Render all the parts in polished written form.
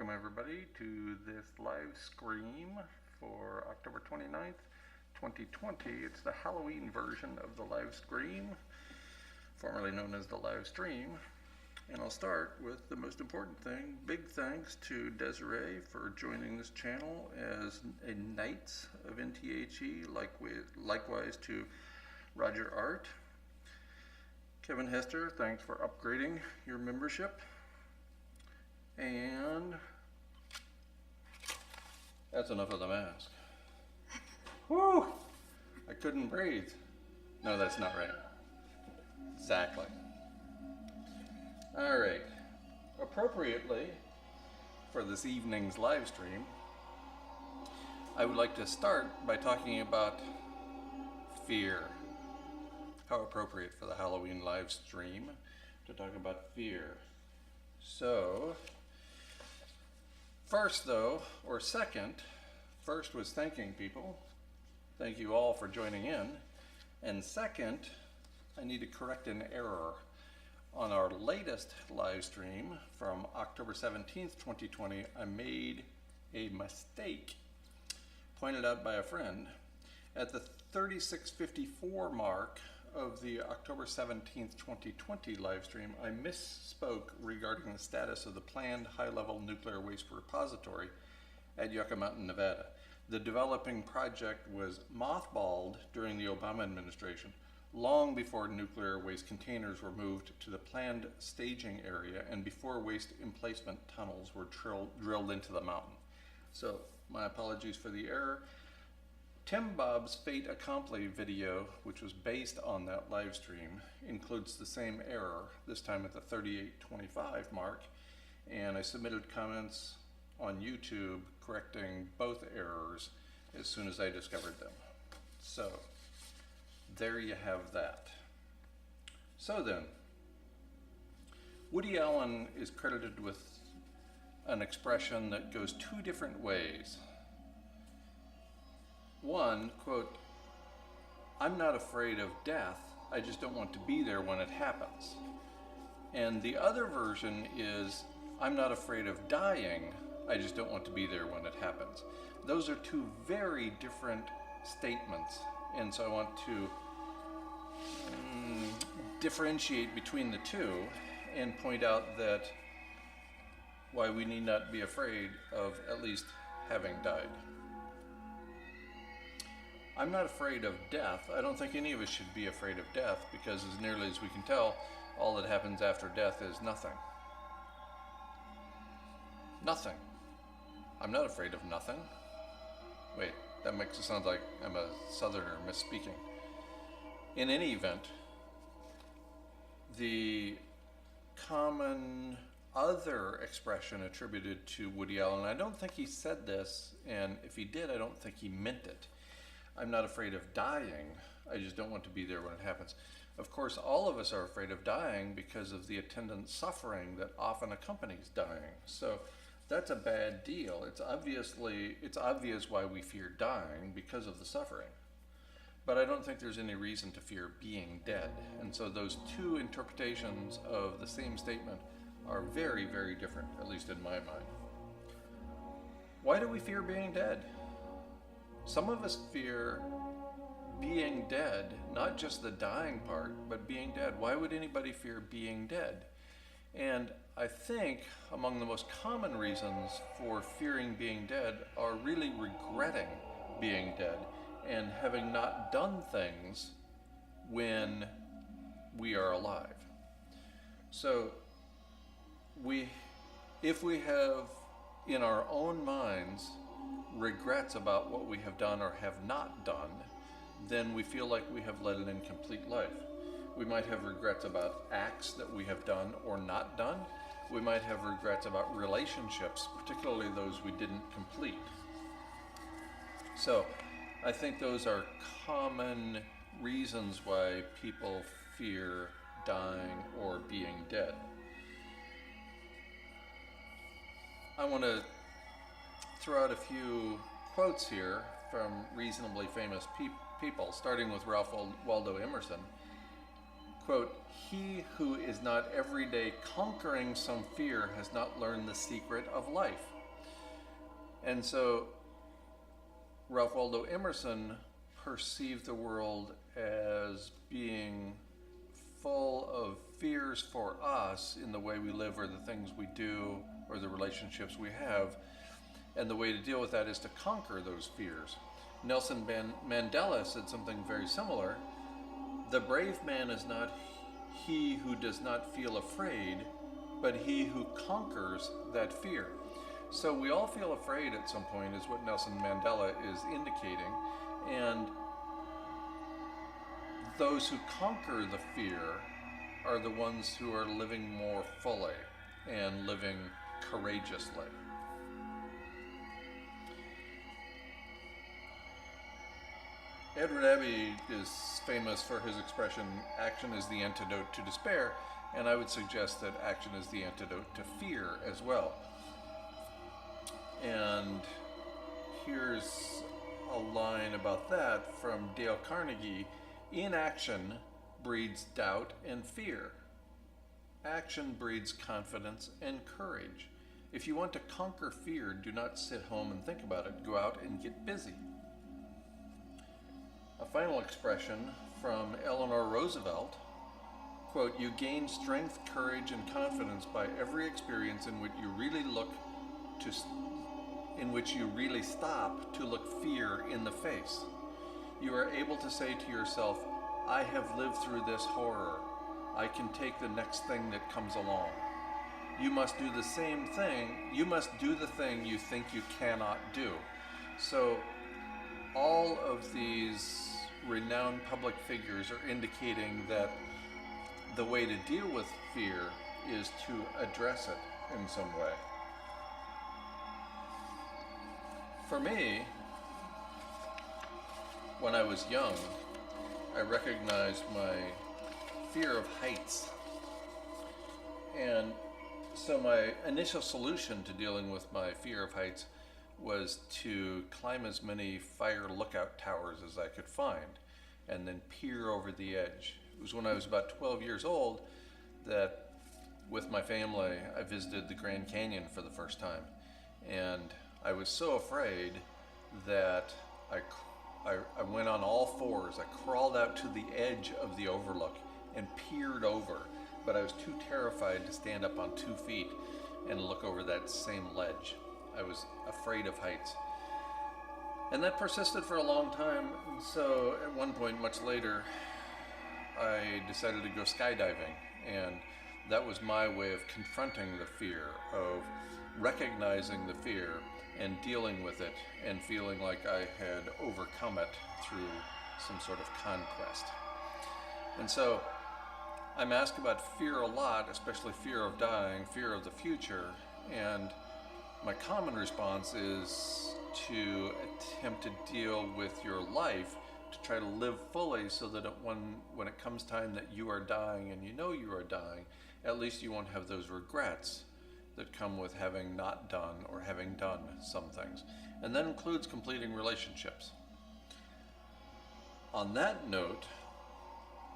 welcome everybody to this live stream for October 29th, 2020. It's the Halloween version of the live stream, formerly known as the live stream. And I'll start with the most important thing. Big thanks to Desiree for joining this channel as a Knights of NTHE, likewise to Roger Art. Kevin Hester, thanks for upgrading your membership. And that's enough of the mask. Whew! I couldn't breathe. No, that's not right. Exactly. All right. Appropriately for this evening's live stream, I would like to start by talking about fear. How appropriate for the Halloween live stream to talk about fear. So, first was thanking people. Thank you all for joining in. And second, I need to correct an error. On our latest live stream from October 17th, 2020, I made a mistake pointed out by a friend. At the 3654 mark of the October 17th, 2020 live stream, I misspoke regarding the status of the planned high-level nuclear waste repository at Yucca Mountain, Nevada. The developing project was mothballed during the Obama administration, long before nuclear waste containers were moved to the planned staging area and before waste emplacement tunnels were drilled into the mountain. So, my apologies for the error. Tim Bob's Fait Accompli video, which was based on that live stream, includes the same error, this time at the 3825 mark, and I submitted comments on YouTube correcting both errors as soon as I discovered them. So, there you have that. So then, Woody Allen is credited with an expression that goes two different ways. One, quote, "I'm not afraid of death, I just don't want to be there when it happens." And the other version is, "I'm not afraid of dying, I just don't want to be there when it happens." Those are two very different statements, and so I want to differentiate between the two and point out that why we need not be afraid of at least having died. I'm not afraid of death. I don't think any of us should be afraid of death because, as nearly as we can tell, all that happens after death is nothing. Nothing. I'm not afraid of nothing. Wait, that makes it sound like I'm a southerner misspeaking. In any event, the common other expression attributed to Woody Allen, I don't think he said this, and if he did, I don't think he meant it. I'm not afraid of dying, I just don't want to be there when it happens. Of course, all of us are afraid of dying because of the attendant suffering that often accompanies dying. So that's a bad deal. It's obvious why we fear dying, because of the suffering. But I don't think there's any reason to fear being dead. And so those two interpretations of the same statement are very, very different, at least in my mind. Why do we fear being dead? Some of us fear being dead, not just the dying part, but being dead. Why would anybody fear being dead? And I think among the most common reasons for fearing being dead are really regretting being dead and having not done things when we are alive. So if we have in our own minds regrets about what we have done or have not done, then we feel like we have led an incomplete life. We might have regrets about acts that we have done or not done. We might have regrets about relationships, particularly those we didn't complete. So I think those are common reasons why people fear dying or being dead. I want to throw out a few quotes here from reasonably famous people, starting with Ralph Waldo Emerson. quote, "He who is not every day conquering some fear has not learned the secret of life." And so Ralph Waldo Emerson perceived the world as being full of fears for us in the way we live or the things we do or the relationships we have. And the way to deal with that is to conquer those fears. Nelson Mandela said something very similar. The brave man is not he who does not feel afraid, but he who conquers that fear. So we all feel afraid at some point, is what Nelson Mandela is indicating. And those who conquer the fear are the ones who are living more fully and living courageously. Edward Abbey is famous for his expression, "Action is the antidote to despair," and I would suggest that action is the antidote to fear as well. And here's a line about that from Dale Carnegie: "Inaction breeds doubt and fear. Action breeds confidence and courage. If you want to conquer fear, do not sit home and think about it. Go out and get busy." A final expression from Eleanor Roosevelt, quote, "You gain strength, courage, and confidence by every experience in which you really stop to look fear in the face. You are able to say to yourself, I have lived through this horror. I can take the next thing that comes along. You must do the same thing. You must do the thing you think you cannot do." So all of these renowned public figures are indicating that the way to deal with fear is to address it in some way. For me, when I was young, I recognized my fear of heights. And so my initial solution to dealing with my fear of heights was to climb as many fire lookout towers as I could find and then peer over the edge. It was when I was about 12 years old that, with my family, I visited the Grand Canyon for the first time. And I was so afraid that I went on all fours. I crawled out to the edge of the overlook and peered over, but I was too terrified to stand up on 2 feet and look over that same ledge. I was afraid of heights. And that persisted for a long time. So at one point, much later, I decided to go skydiving. And that was my way of confronting the fear, of recognizing the fear and dealing with it and feeling like I had overcome it through some sort of conquest. And so I'm asked about fear a lot, especially fear of dying, fear of the future, and my common response is to attempt to deal with your life, to try to live fully so that when it comes time that you are dying and you know you are dying, at least you won't have those regrets that come with having not done or having done some things. And that includes completing relationships. On that note,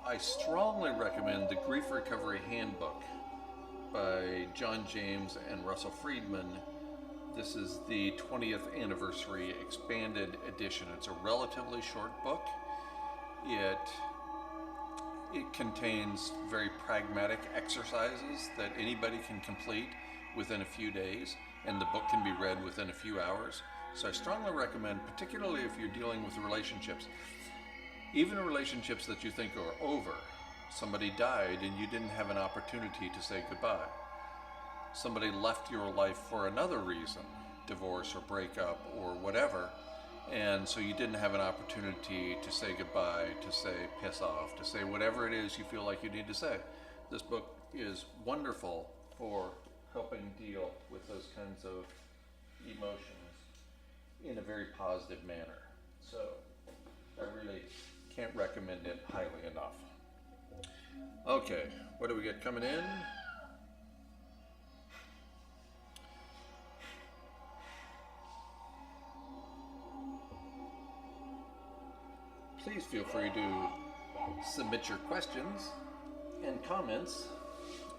I strongly recommend the Grief Recovery Handbook by John James and Russell Friedman. This is the 20th anniversary expanded edition. It's a relatively short book. It contains very pragmatic exercises that anybody can complete within a few days, and the book can be read within a few hours. So I strongly recommend, particularly if you're dealing with relationships, even relationships that you think are over. Somebody died and you didn't have an opportunity to say goodbye. Somebody left your life for another reason, divorce or breakup or whatever, and so you didn't have an opportunity to say goodbye, to say piss off, to say whatever it is you feel like you need to say. This book is wonderful for helping deal with those kinds of emotions in a very positive manner. So I really can't recommend it highly enough. Okay, what do we get coming in? Please feel free to submit your questions and comments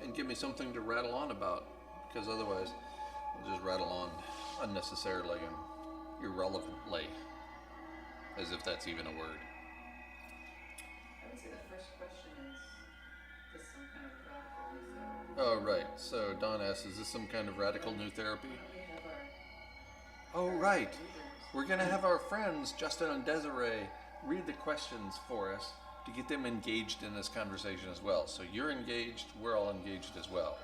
and give me something to rattle on about, because otherwise I'll just rattle on unnecessarily and irrelevantly, as if that's even a word. I would say the first question is this some kind of radical new therapy? Oh, right. So Don asks, is this some kind of radical new therapy? We have our Oh, right. users. We're going to have our friends, Justin and Desiree, read the questions for us to get them engaged in this conversation as well. So you're engaged, we're all engaged as well.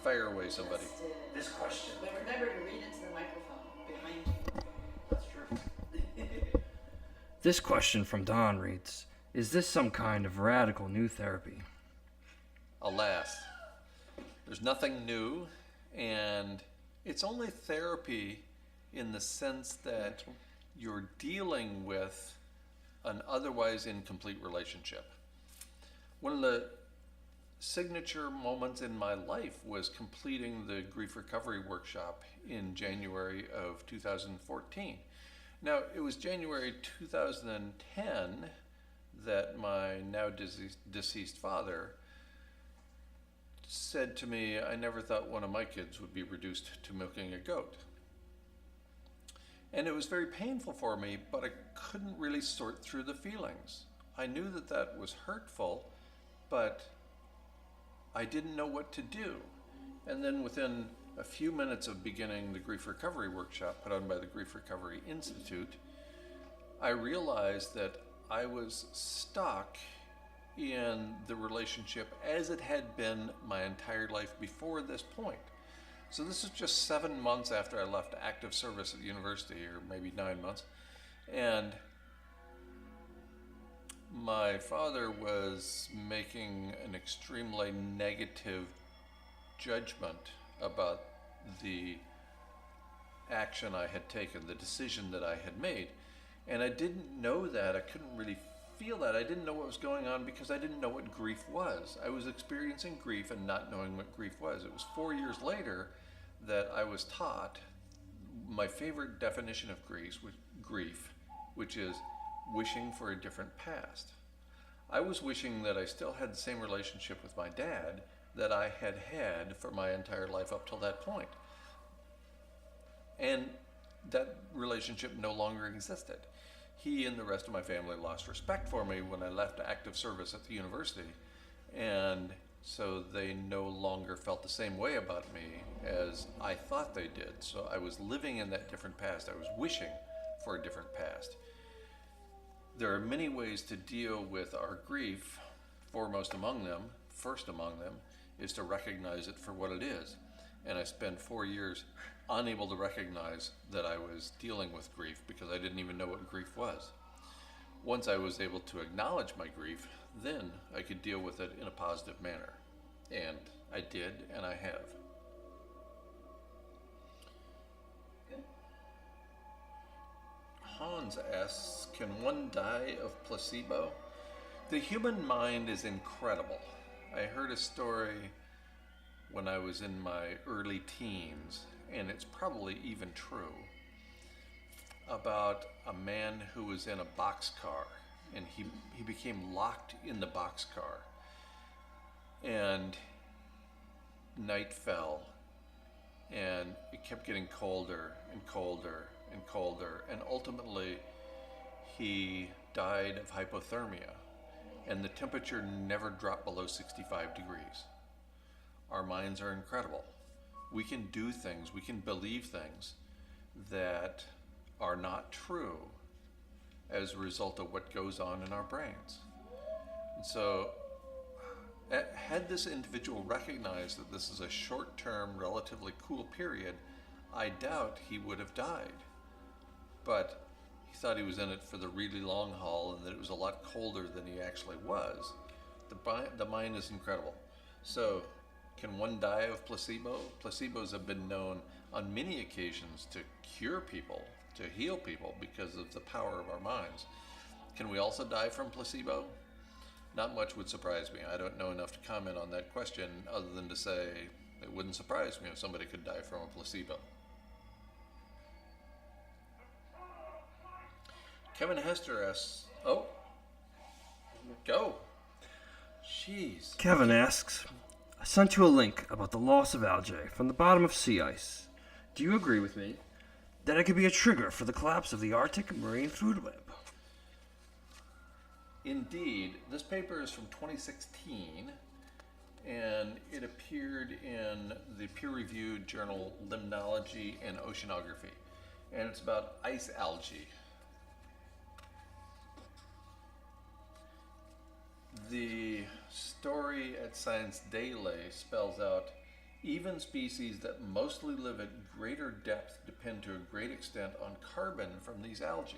Fire away, somebody. Let's do This question. But remember to read into the microphone behind you. That's true. This question from Don reads, is this some kind of radical new therapy? Alas, there's nothing new, and it's only therapy in the sense that you're dealing with an otherwise incomplete relationship. One of the signature moments in my life was completing the grief recovery workshop in January of 2014. Now, it was January 2010 that my now deceased father said to me, I never thought one of my kids would be reduced to milking a goat. And it was very painful for me, but I couldn't really sort through the feelings. I knew that that was hurtful, but I didn't know what to do. And then within a few minutes of beginning the grief recovery workshop put on by the Grief Recovery Institute, I realized that I was stuck in the relationship as it had been my entire life before this point. So this is just 7 months after I left active service at university, or maybe 9 months. And my father was making an extremely negative judgment about the action I had taken, the decision that I had made. And I didn't know that. I couldn't really feel that. I didn't know what was going on because I didn't know what grief was. I was experiencing grief and not knowing what grief was. It was 4 years later that I was taught my favorite definition of grief, which is wishing for a different past. I was wishing that I still had the same relationship with my dad that I had had for my entire life up till that point. And that relationship no longer existed. He and the rest of my family lost respect for me when I left active service at the university, and so they no longer felt the same way about me as I thought they did. So I was living in that different past. I was wishing for a different past. There are many ways to deal with our grief. First among them, is to recognize it for what it is. And I spent 4 years unable to recognize that I was dealing with grief because I didn't even know what grief was. Once I was able to acknowledge my grief, then I could deal with it in a positive manner. And I did, and I have. Good. Hans asks, can one die of placebo? The human mind is incredible. I heard a story when I was in my early teens, and it's probably even true, about a man who was in a boxcar, and he became locked in the boxcar, and night fell, and it kept getting colder and colder and colder, and ultimately he died of hypothermia, and the temperature never dropped below 65 degrees. Our minds are incredible. We can do things, we can believe things that are not true as a result of what goes on in our brains. And so, had this individual recognized that this is a short-term, relatively cool period, I doubt he would have died. But he thought he was in it for the really long haul and that it was a lot colder than he actually was. The mind is incredible. So, can one die of placebo? Placebos have been known on many occasions to cure people, to heal people because of the power of our minds. Can we also die from placebo? Not much would surprise me. I don't know enough to comment on that question other than to say it wouldn't surprise me if somebody could die from a placebo. Kevin Hester asks, go. Jeez. Kevin asks, I sent you a link about the loss of algae from the bottom of sea ice. Do you agree with me that it could be a trigger for the collapse of the Arctic marine food web? Indeed, this paper is from 2016, and it appeared in the peer-reviewed journal Limnology and Oceanography, and it's about ice algae. The story at Science Daily spells out, even species that mostly live at greater depth depend to a great extent on carbon from these algae.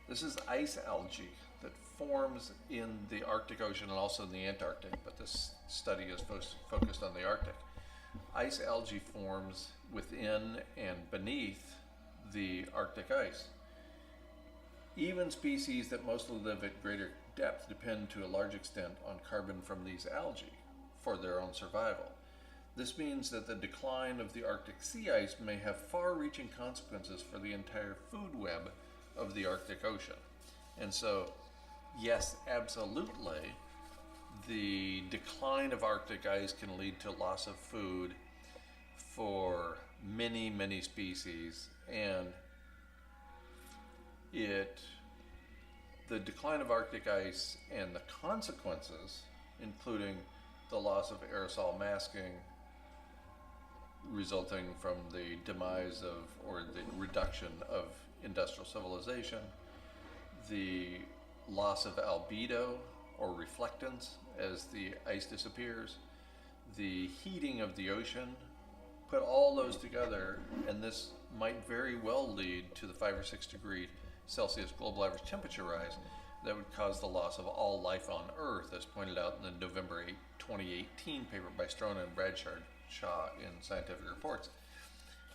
This is ice algae that forms in the Arctic Ocean and also in the Antarctic, but this study is focused on the Arctic. Ice algae forms within and beneath the Arctic ice. Even species that mostly live at greater depth depend to a large extent on carbon from these algae for their own survival. This means that the decline of the Arctic sea ice may have far-reaching consequences for the entire food web of the Arctic Ocean. And so, yes, absolutely, the decline of Arctic ice can lead to loss of food for many, many species, and the decline of Arctic ice and the consequences, including the loss of aerosol masking resulting from the demise of, or the reduction of industrial civilization, the loss of albedo or reflectance as the ice disappears, the heating of the ocean, put all those together, and this might very well lead to the 5 or 6 degree Celsius global average temperature rise that would cause the loss of all life on Earth, as pointed out in the November 2018 paper by Strona and Bradshaw in Scientific Reports.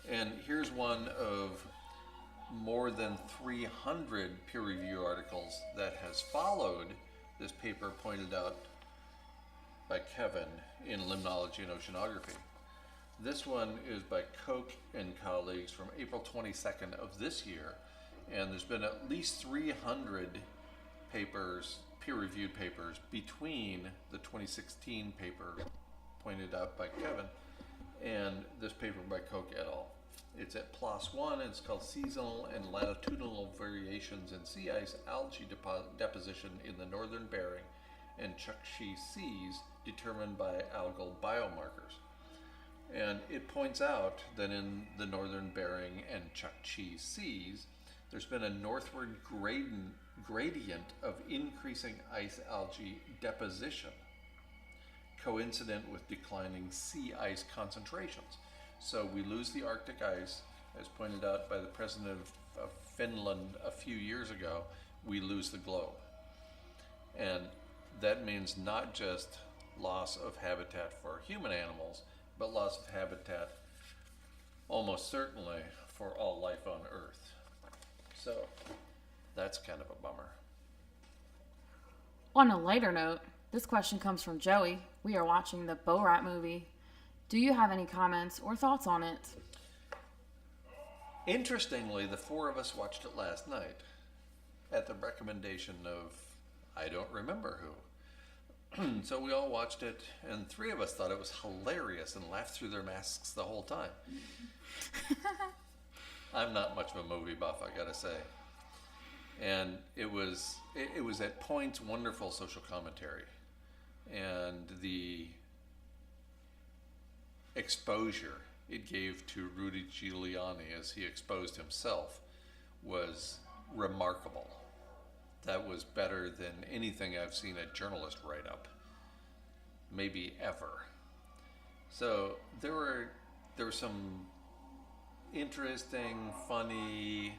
And here's one of more than 300 peer-reviewed articles that has followed this paper pointed out by Kevin in Limnology and Oceanography. This one is by Koch and colleagues from April 22nd of this year, and there's been at least 300 papers, peer-reviewed papers, between the 2016 paper pointed out by Kevin and this paper by Koch et al. It's at PLOS 1, and it's called Seasonal and Latitudinal Variations in Sea Ice Algae Deposition in the Northern Bering and Chukchi Seas Determined by Algal Biomarkers. And it points out that in the Northern Bering and Chukchi Seas, there's been a northward gradient of increasing ice algae deposition, coincident with declining sea ice concentrations. So we lose the Arctic ice, as pointed out by the president of Finland a few years ago, we lose the globe. And that means not just loss of habitat for human animals, but loss of habitat almost certainly for all life on Earth. So that's kind of a bummer. On a lighter note, this question comes from Joey. We are watching the Borat movie. Do you have any comments or thoughts on it? Interestingly, the 4 of us watched it last night at the recommendation of I don't remember who. So we all watched it, and 3 of us thought it was hilarious and laughed through their masks the whole time. I'm not much of a movie buff, I gotta say. And it was at points wonderful social commentary. And the exposure it gave to Rudy Giuliani as he exposed himself was remarkable. That was better than anything I've seen a journalist write up, maybe ever. So there were some interesting, funny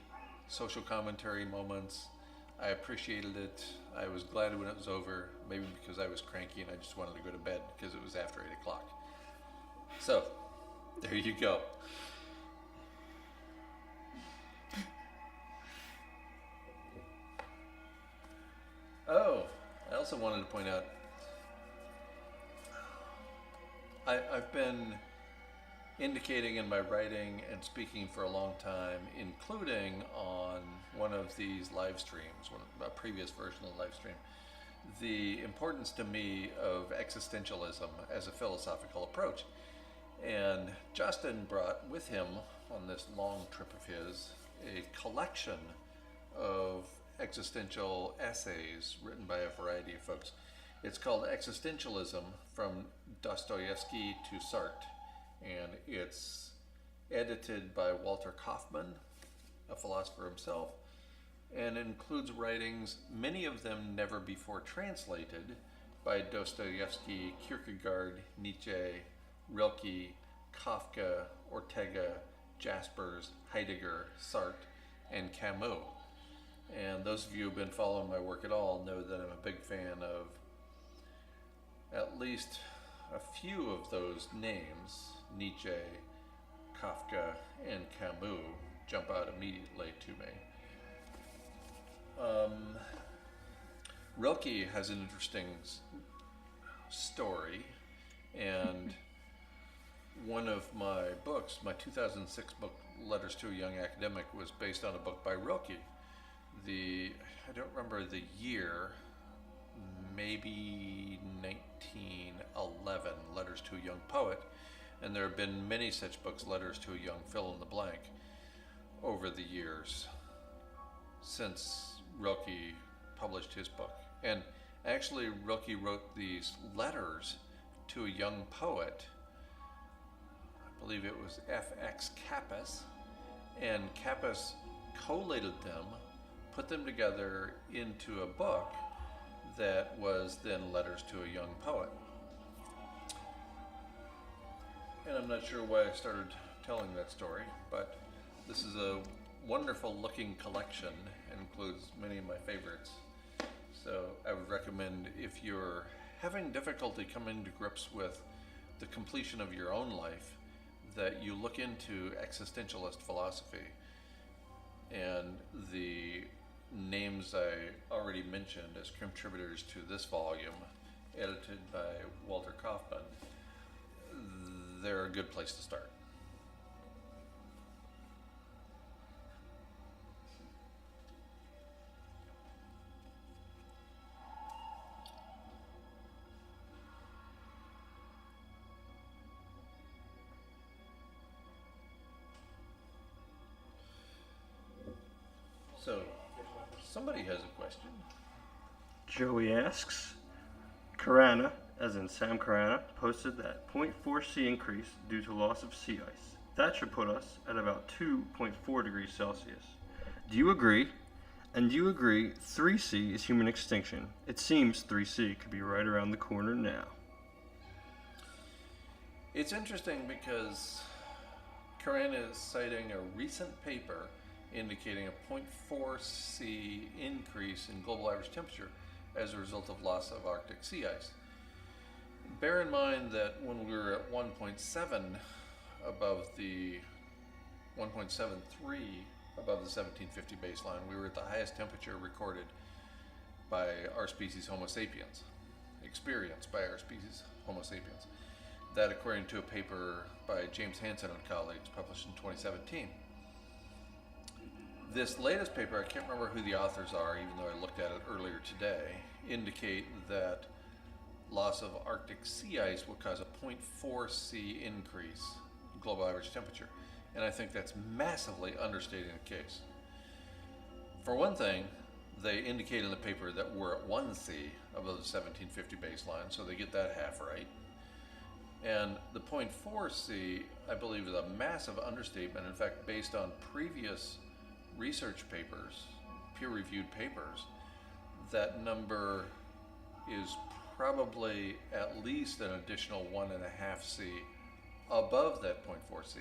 social commentary moments. I appreciated it. I was glad when it was over, maybe because I was cranky and I just wanted to go to bed because it was after 8 o'clock. So, there you go. Oh, I also wanted to point out, I've been indicating in my writing and speaking for a long time, including on one of these live streams, a previous version of the live stream, the importance to me of existentialism as a philosophical approach. And Justin brought with him on this long trip of his a collection of existential essays written by a variety of folks. It's called Existentialism from Dostoevsky to Sartre, and it's edited by Walter Kaufman, a philosopher himself, and includes writings, many of them never before translated, by Dostoevsky, Kierkegaard, Nietzsche, Rilke, Kafka, Ortega, Jaspers, Heidegger, Sartre, and Camus. And those of you who've been following my work at all know that I'm a big fan of at least a few of those names. Nietzsche, Kafka, and Camus jump out immediately to me. Rilke has an interesting story, and one of my books, my 2006 book, Letters to a Young Academic, was based on a book by Rilke. I don't remember the year, maybe 1911, Letters to a Young Poet, and there have been many such books, Letters to a Young Fill in the Blank, over the years since Rilke published his book. And actually, Rilke wrote these letters to a young poet, I believe it was F.X. Capus, and Capus collated them, put them together into a book that was then Letters to a Young Poet. And I'm not sure why I started telling that story, but this is a wonderful looking collection and includes many of my favorites. So I would recommend, if you're having difficulty coming to grips with the completion of your own life, that you look into existentialist philosophy. And the names I already mentioned as contributors to this volume, edited by Walter Kaufman, they're a good place to start. So, somebody has a question. Joey asks, Carana, as in Sam Carana, posted that 0.4 C increase due to loss of sea ice. That should put us at about 2.4 degrees Celsius. Do you agree? And do you agree 3C is human extinction? It seems 3C could be right around the corner now. It's interesting because Carana is citing a recent paper indicating a 0.4 C increase in global average temperature as a result of loss of Arctic sea ice. Bear in mind that when we were at 1.7 above the 1.73 above the 1750 baseline, we were at the highest temperature recorded by our species Homo sapiens, experienced by our species Homo sapiens. That according to a paper by James Hansen and colleagues published in 2017. This latest paper, I can't remember who the authors are, even though I looked at it earlier today, indicate that loss of Arctic sea ice will cause a 0.4 C increase in global average temperature. And I think that's massively understating the case. For one thing, they indicate in the paper that we're at 1 C above the 1750 baseline, so they get that half right. And the 0.4 C, I believe, is a massive understatement. In fact, based on previous research papers, peer-reviewed papers, that number is probably at least an additional 1.5 C above that 0.4 C.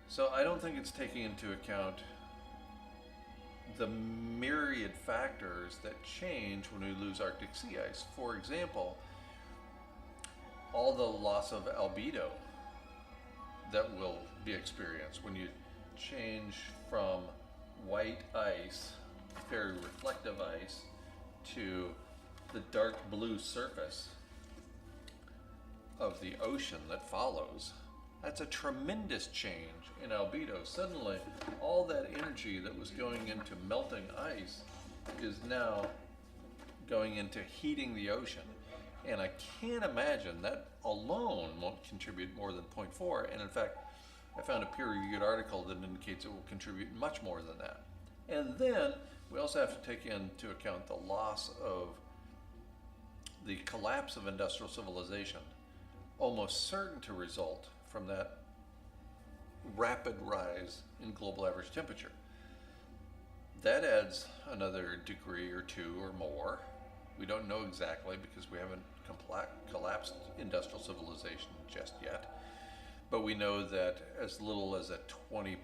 So I don't think it's taking into account the myriad factors that change when we lose Arctic sea ice. For example, all the loss of albedo that will be experienced when you change from white ice, very reflective ice, to the dark blue surface of the ocean that follows. That's a tremendous change in albedo. Suddenly, all that energy that was going into melting ice is now going into heating the ocean. And I can't imagine that alone won't contribute more than 0.4. And in fact, I found a peer-reviewed article that indicates it will contribute much more than that. And then we also have to take into account the loss of the collapse of industrial civilization, almost certain to result from that rapid rise in global average temperature. That adds another degree or two or more. We don't know exactly because we haven't collapsed industrial civilization just yet. But we know that as little as a 20%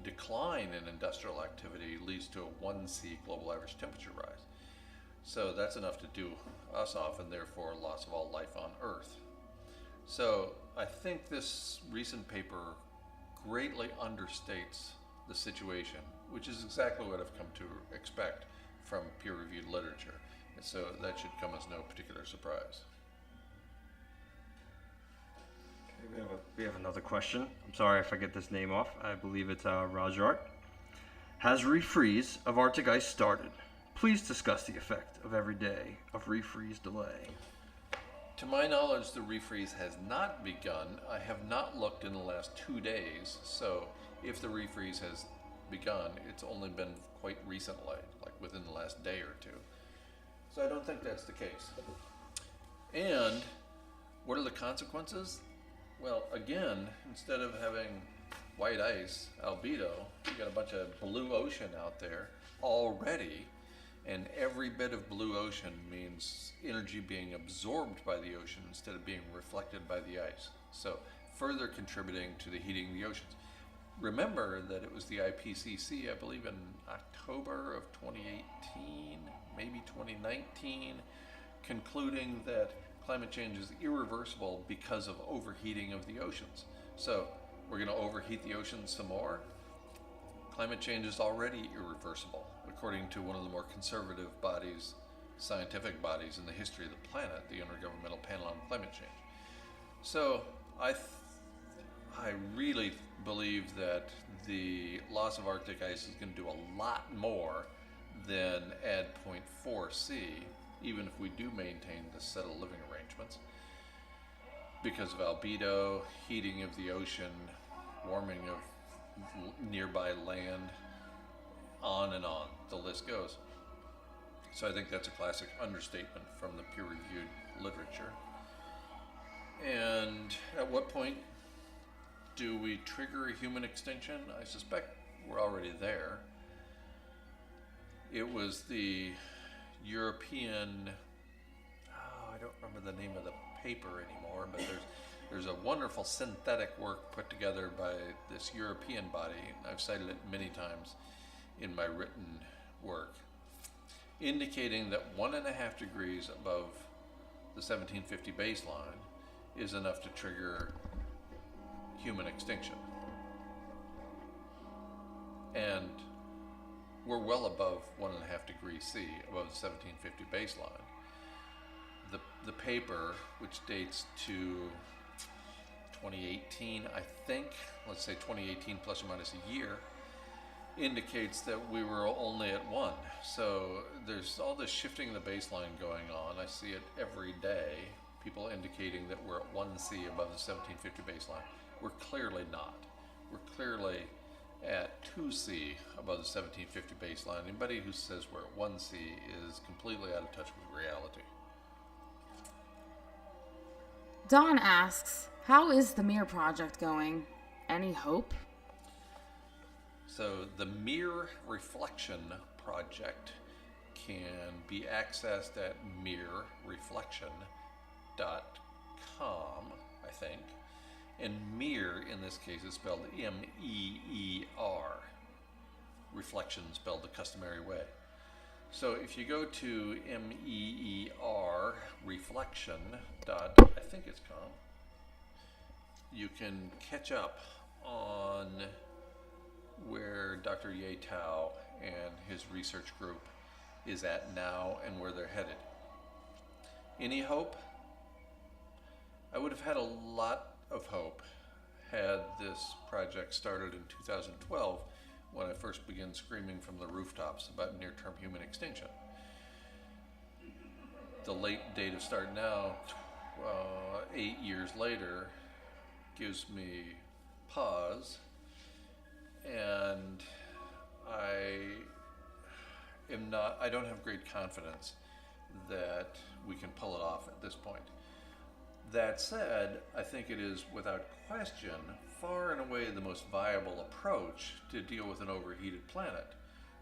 decline in industrial activity leads to a 1°C global average temperature rise. So that's enough to do us off, and therefore loss of all life on Earth. So I think this recent paper greatly understates the situation, which is exactly what I've come to expect from peer-reviewed literature. And so that should come as no particular surprise. Okay, we have another question. I'm sorry if I get this name off. I believe it's Rajart. Has refreeze of Arctic ice started? Please discuss the effect of every day of refreeze delay. To my knowledge, the refreeze has not begun. I have not looked in the last 2 days, so if the refreeze has begun, it's only been quite recently, like within the last day or two. So I don't think that's the case. And what are the consequences? Well, again, instead of having white ice, albedo, you got a bunch of blue ocean out there already, and every bit of blue ocean means energy being absorbed by the ocean instead of being reflected by the ice. So further contributing to the heating of the oceans. Remember that it was the IPCC, I believe in October of 2018, maybe 2019, concluding that climate change is irreversible because of overheating of the oceans. So we're going to overheat the oceans some more. Climate change is already irreversible, according to one of the more conservative bodies, scientific bodies in the history of the planet, the Intergovernmental Panel on Climate Change. So I really believe that the loss of Arctic ice is going to do a lot more than add 0.4°C, even if we do maintain the set of living arrangements, because of albedo, heating of the ocean, warming of nearby land, on and on, the list goes. So I think that's a classic understatement from the peer-reviewed literature. And at what point do we trigger a human extinction? I suspect we're already there. It was the European, I don't remember the name of the paper anymore, but there's a wonderful synthetic work put together by this European body. I've cited it many times in my written work, indicating that 1.5 degrees above the 1750 baseline is enough to trigger human extinction. And we're well above 1.5 degrees C above the 1750 baseline. The paper, which dates to 2018, I think, let's say 2018 plus or minus a year, indicates that we were only at 1. So there's all this shifting of the baseline going on. I see it every day, people indicating that we're at 1°C above the 1750 baseline. We're clearly not. We're clearly at 2°C above the 1750 baseline. Anybody who says we're at 1°C is completely out of touch with reality. Don asks, how is the Mir project going? Any hope? So the Mir Reflection project can be accessed at mirreflection.com, I think. And Mir in this case is spelled M-E-E-R. Reflection spelled the customary way. So if you go to M-E-E-R reflection dot, I think it's com, you can catch up on where Dr. Ye Tao and his research group is at now and where they're headed. Any hope? I would have had a lot of hope had this project started in 2012 when I first began screaming from the rooftops about near-term human extinction. the late date of start now, 8 years later, gives me pause, and I don't have great confidence that we can pull it off at this point. That said, I think it is without question far and away the most viable approach to deal with an overheated planet.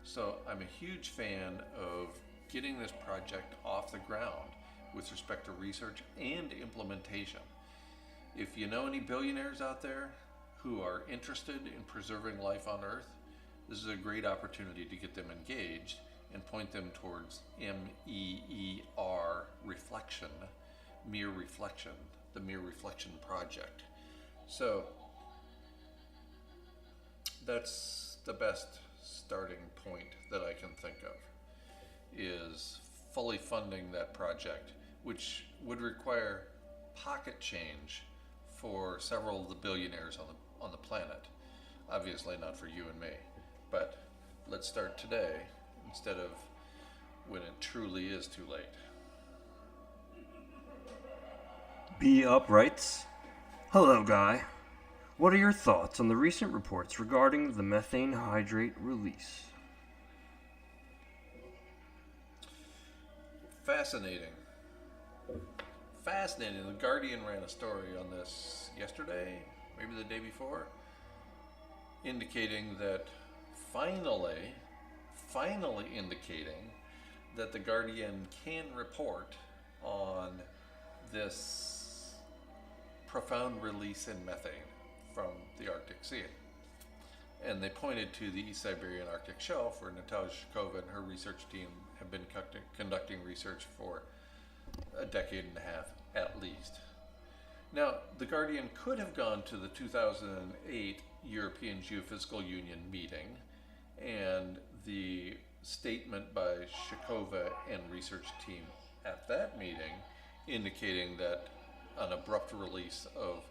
So I'm a huge fan of getting this project off the ground with respect to research and implementation. If you know any billionaires out there who are interested in preserving life on Earth, this is a great opportunity to get them engaged and point them towards MEER reflection, mere reflection, the Mere Reflection Project. So that's the best starting point that I can think of, is fully funding that project, which would require pocket change for several of the billionaires on the planet. Obviously not for you and me, but let's start today instead of when it truly is too late. B Uprights. Hello, Guy. What are your thoughts on the recent reports regarding the methane hydrate release? Fascinating. The Guardian ran a story on this yesterday, maybe the day before, indicating that finally indicating that the Guardian can report on this profound release in methane from the Arctic Sea. And they pointed to the East Siberian Arctic Shelf, where Natasha Shkova and her research team have been conducting research for a decade and a half at least. Now, the Guardian could have gone to the 2008 European Geophysical Union meeting, and the statement by Shkova and research team at that meeting indicating that an abrupt release of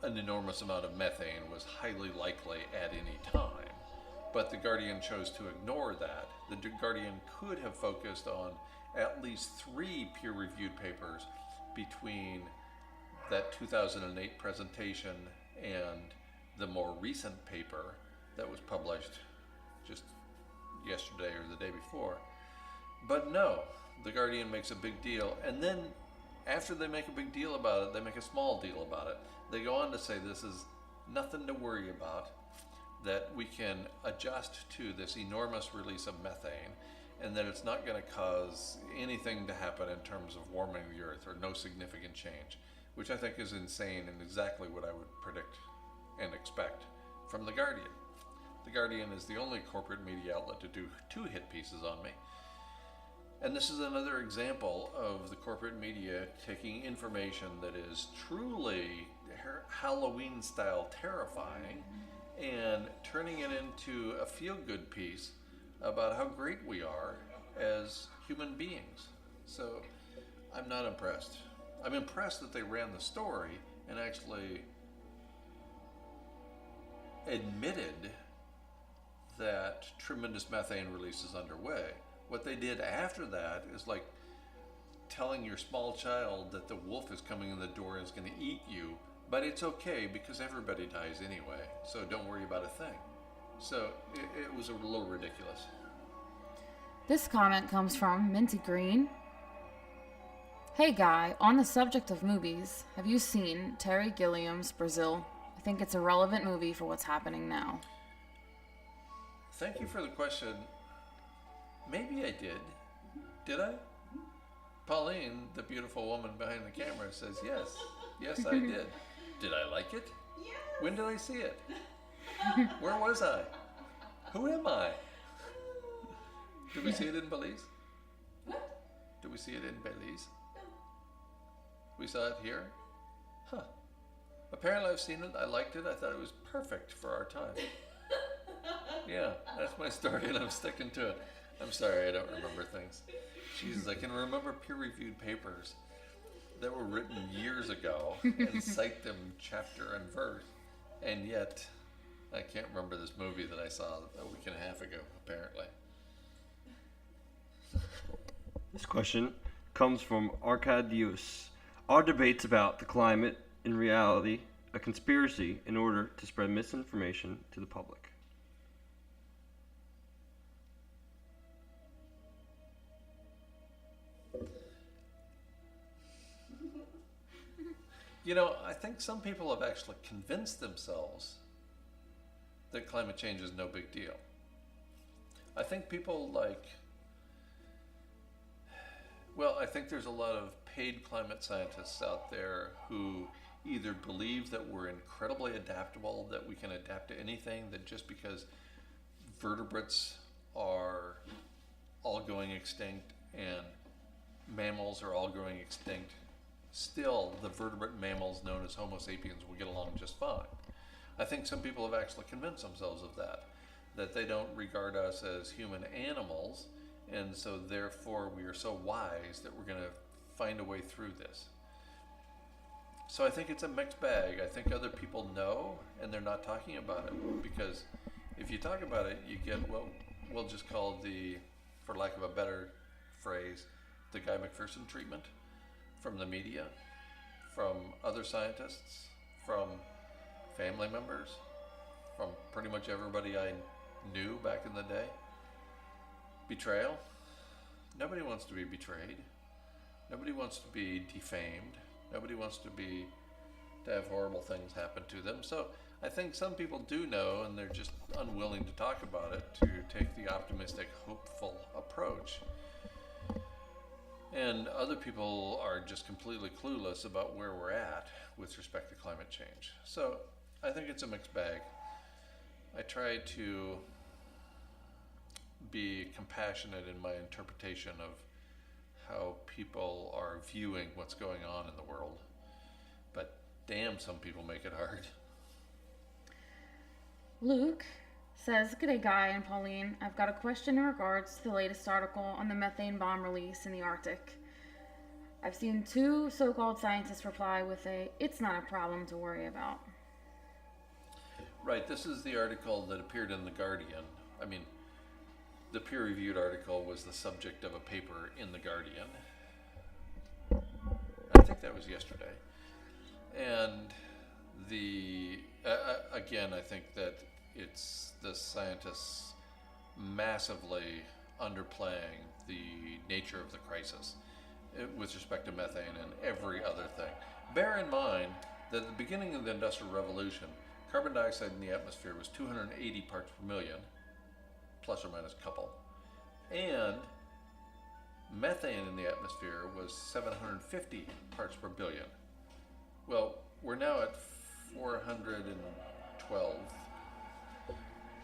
an enormous amount of methane was highly likely at any time. But the Guardian chose to ignore that. The Guardian could have focused on at least 3 peer-reviewed papers between that 2008 presentation and the more recent paper that was published just yesterday or the day before. But no, the Guardian makes a big deal, and then after they make a big deal about it, they make a small deal about it. They go on to say this is nothing to worry about, that we can adjust to this enormous release of methane, and that it's not going to cause anything to happen in terms of warming the Earth, or no significant change, which I think is insane and exactly what I would predict and expect from the Guardian. The Guardian is the only corporate media outlet to do 2 hit pieces on me. And this is another example of the corporate media taking information that is truly Halloween-style terrifying and turning it into a feel-good piece about how great we are as human beings. So I'm not impressed. I'm impressed that they ran the story and actually admitted that tremendous methane release is underway. What they did after that is like telling your small child that the wolf is coming in the door and is going to eat you, but it's okay because everybody dies anyway, so don't worry about a thing. So it was a little ridiculous. This comment comes from Minty Green. Hey Guy, on the subject of movies, have you seen Terry Gilliam's Brazil? I think it's a relevant movie for what's happening now. Thank you for the question. Maybe I did. Did I? Pauline, the beautiful woman behind the camera, says yes. Yes, I did. Did I like it? Yes. When did I see it? Where was I? Who am I? Did we see it in Belize? What? Did we see it in Belize? No. We saw it here? Huh. Apparently I've seen it, I liked it, I thought it was perfect for our time. Yeah, that's my story and I'm sticking to it. I'm sorry, I don't remember things. Jesus, I can remember peer-reviewed papers that were written years ago and cite them chapter and verse, and yet I can't remember this movie that I saw a week and a half ago, apparently. This question comes from Arcadius. Are debates about the climate in reality a conspiracy in order to spread misinformation to the public? You know, I think some people have actually convinced themselves that climate change is no big deal. I think people I think there's a lot of paid climate scientists out there who either believe that we're incredibly adaptable, that we can adapt to anything, that just because vertebrates are all going extinct and mammals are all going extinct, still the vertebrate mammals known as Homo sapiens will get along just fine. I think some people have actually convinced themselves of that they don't regard us as human animals, and so therefore we are so wise that we're going to find a way through this. So I think it's a mixed bag. I think other people know and they're not talking about it, because if you talk about it, you get what we'll just call for lack of a better phrase, the Guy McPherson treatment from the media, from other scientists, from family members, from pretty much everybody I knew back in the day. Betrayal. Nobody wants to be betrayed. Nobody wants to be defamed. Nobody wants to have horrible things happen to them. So I think some people do know, and they're just unwilling to talk about it, to take the optimistic, hopeful approach. And other people are just completely clueless about where we're at with respect to climate change. So I think it's a mixed bag. I try to be compassionate in my interpretation of how people are viewing what's going on in the world. But damn, some people make it hard. Luke says, "G'day Guy and Pauline. I've got a question in regards to the latest article on the methane bomb release in the Arctic. I've seen two so-called scientists reply with it's not a problem to worry about." Right, this is the article that appeared in The Guardian. I mean, the peer-reviewed article was the subject of a paper in The Guardian. I think that was yesterday. And again, I think that it's the scientists massively underplaying the nature of the crisis with respect to methane and every other thing. Bear in mind that at the beginning of the Industrial Revolution, carbon dioxide in the atmosphere was 280 parts per million, plus or minus a couple, and methane in the atmosphere was 750 parts per billion. Well, we're now at 412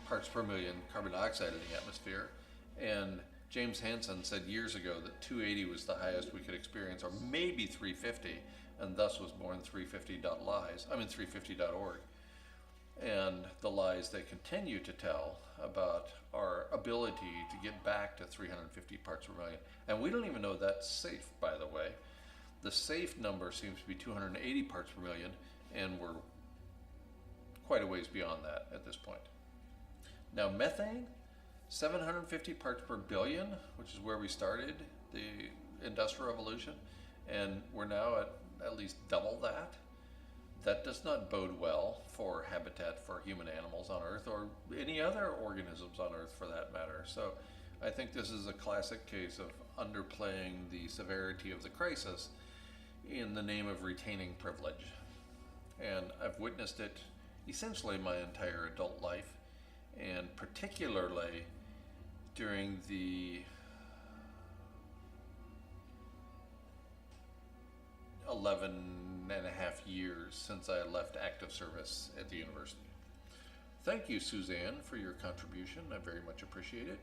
parts per million carbon dioxide in the atmosphere, and James Hansen said years ago that 280 was the highest we could experience, or maybe 350, and thus was born 350.org. And the lies they continue to tell about our ability to get back to 350 parts per million. And we don't even know that's safe, by the way. The safe number seems to be 280 parts per million, and we're quite a ways beyond that at this point. Now, methane, 750 parts per billion, which is where we started the Industrial Revolution, and we're now at least double that. That does not bode well for habitat for human animals on Earth, or any other organisms on Earth for that matter. So I think this is a classic case of underplaying the severity of the crisis in the name of retaining privilege. And I've witnessed it essentially my entire adult life, and particularly during the 11 and a half years since I left active service at the university. Thank you, Suzanne, for your contribution. I very much appreciate it.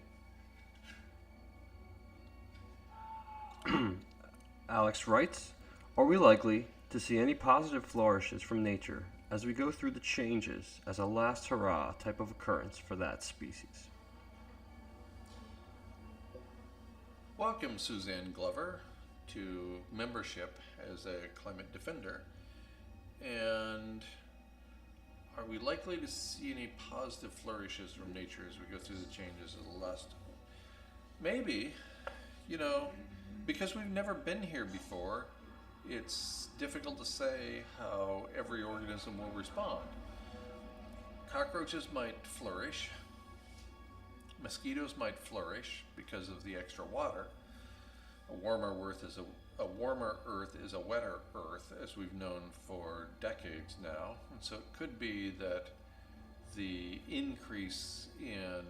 Alex writes, are we likely to see any positive flourishes from nature as we go through the changes as a last hurrah type of occurrence for that species? Welcome, Suzanne Glover, to membership as a climate defender. And are we likely to see any positive flourishes from nature as we go through the changes of the last? Maybe. You know, because we've never been here before, it's difficult to say how every organism will respond. Cockroaches might flourish. Mosquitoes might flourish because of the extra water. A warmer earth is a wetter earth, as we've known for decades now. And so it could be that the increase in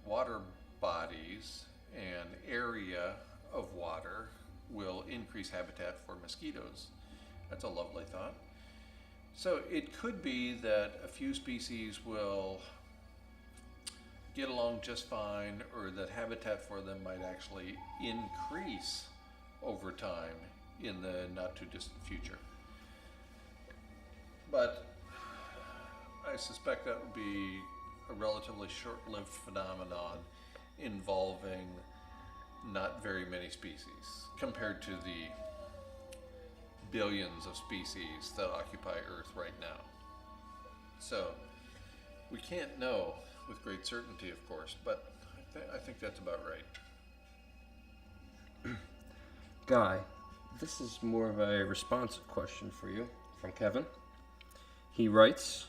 water bodies and area of water will increase habitat for mosquitoes. That's a lovely thought. So it could be that a few species will get along just fine, or that habitat for them might actually increase over time in the not too distant future. But I suspect that would be a relatively short-lived phenomenon involving not very many species compared to the billions of species that occupy Earth right now. So we can't know with great certainty, of course, but I think that's about right. Guy, this is more of a responsive question for you from Kevin. He writes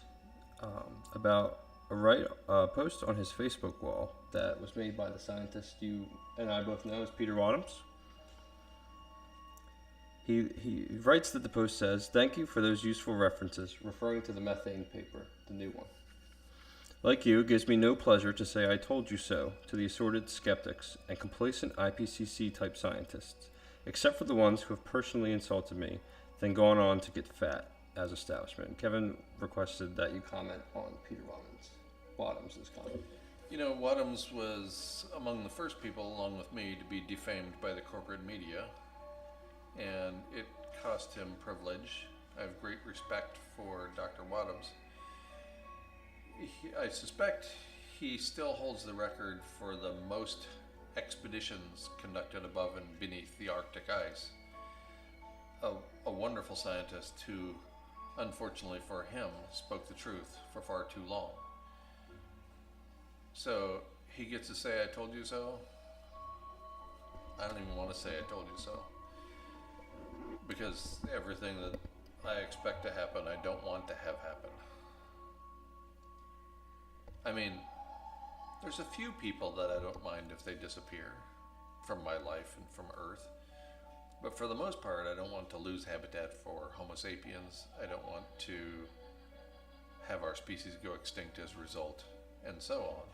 about a post on his Facebook wall that was made by the scientist you and I both know as Peter Wadhams. He writes that the post says, "Thank you for those useful references," referring to the methane paper, the new one. "Like you, it gives me no pleasure to say I told you so to the assorted skeptics and complacent IPCC-type scientists, except for the ones who have personally insulted me, then gone on to get fat as establishment." Kevin requested that you comment on Peter Wadhams' comment. You know, Wadhams was among the first people, along with me, to be defamed by the corporate media, and it cost him privilege. I have great respect for Dr. Wadhams. I suspect he still holds the record for the most expeditions conducted above and beneath the Arctic ice. A wonderful scientist who, unfortunately for him, spoke the truth for far too long. So he gets to say, "I told you so." I don't even want to say "I told you so," because everything that I expect to happen, I don't want to have happen. I mean, there's a few people that I don't mind if they disappear from my life and from Earth. But for the most part, I don't want to lose habitat for Homo sapiens. I don't want to have our species go extinct as a result, and so on.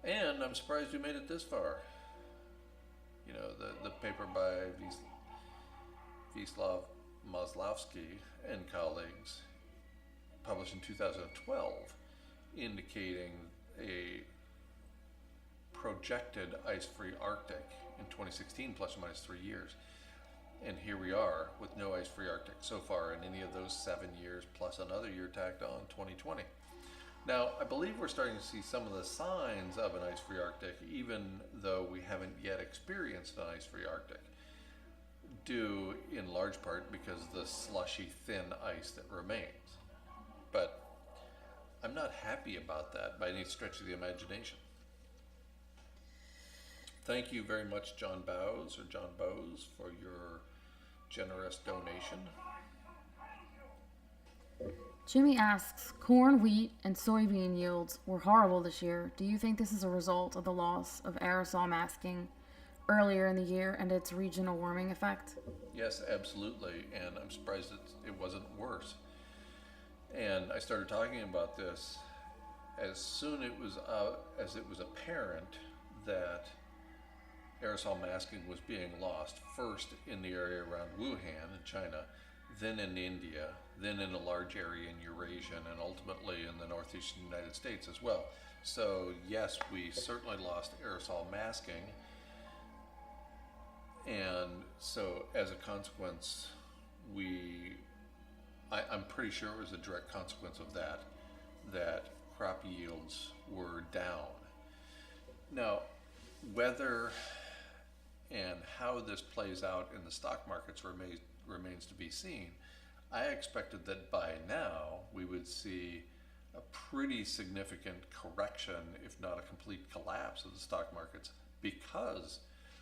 And I'm surprised we made it this far. You know, the paper by Wisław Maslowski and colleagues, published in 2012, indicating a projected ice-free Arctic in 2016, plus or minus 3 years. And here we are with no ice-free Arctic so far in any of those 7 years, plus another year tacked on, 2020. Now, I believe we're starting to see some of the signs of an ice-free Arctic, even though we haven't yet experienced an ice-free Arctic, due in large part because of the slushy, thin ice that remains. But I'm not happy about that by any stretch of the imagination. Thank you very much, John Bowes, for your generous donation. Jimmy asks, corn, wheat, and soybean yields were horrible this year. Do you think this is a result of the loss of aerosol masking earlier in the year and its regional warming effect? Yes, absolutely, and I'm surprised it wasn't worse. And I started talking about this as soon as it was apparent that aerosol masking was being lost, first in the area around Wuhan in China, then in India, then in a large area in Eurasia, and ultimately in the northeastern United States as well. So yes, we certainly lost aerosol masking, and so as a consequence, I'm pretty sure it was a direct consequence of that crop yields were down. Now, whether and how this plays out in the stock markets remains to be seen. I expected that by now we would see a pretty significant correction, if not a complete collapse of the stock markets, because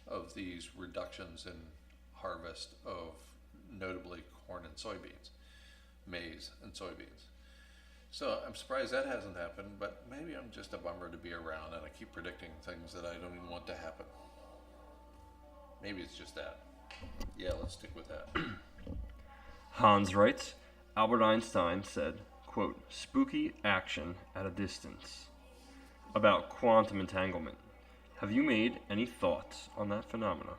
of these reductions in harvest of notably corn and soybeans, maize and soybeans. So I'm surprised that hasn't happened, but maybe I'm just a bummer to be around and I keep predicting things that I don't even want to happen. Maybe it's just that. Yeah, let's stick with that. Hans writes, Albert Einstein said, quote, spooky action at a distance. About quantum entanglement. Have you made any thoughts on that phenomena?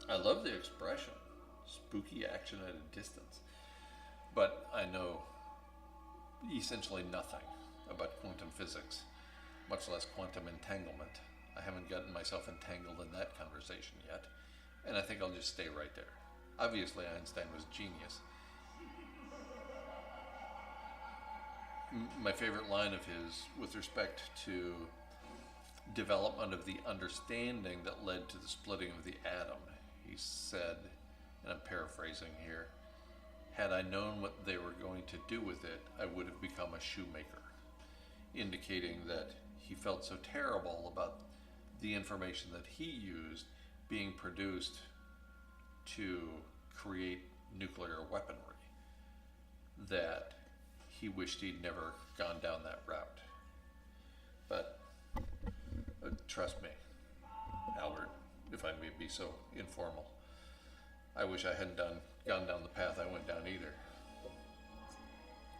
I love the expression, spooky action at a distance, but I know essentially nothing about quantum physics, much less quantum entanglement. I haven't gotten myself entangled in that conversation yet, and I think I'll just stay right there. Obviously, Einstein was genius. My favorite line of his, with respect to development of the understanding that led to the splitting of the atom, he said, and I'm paraphrasing here, had I known what they were going to do with it, I would have become a shoemaker, indicating that he felt so terrible about the information that he used being produced to create nuclear weaponry that he wished he'd never gone down that route. But trust me, Albert, if I may be so informal, I wish I hadn't gone down the path I went down either.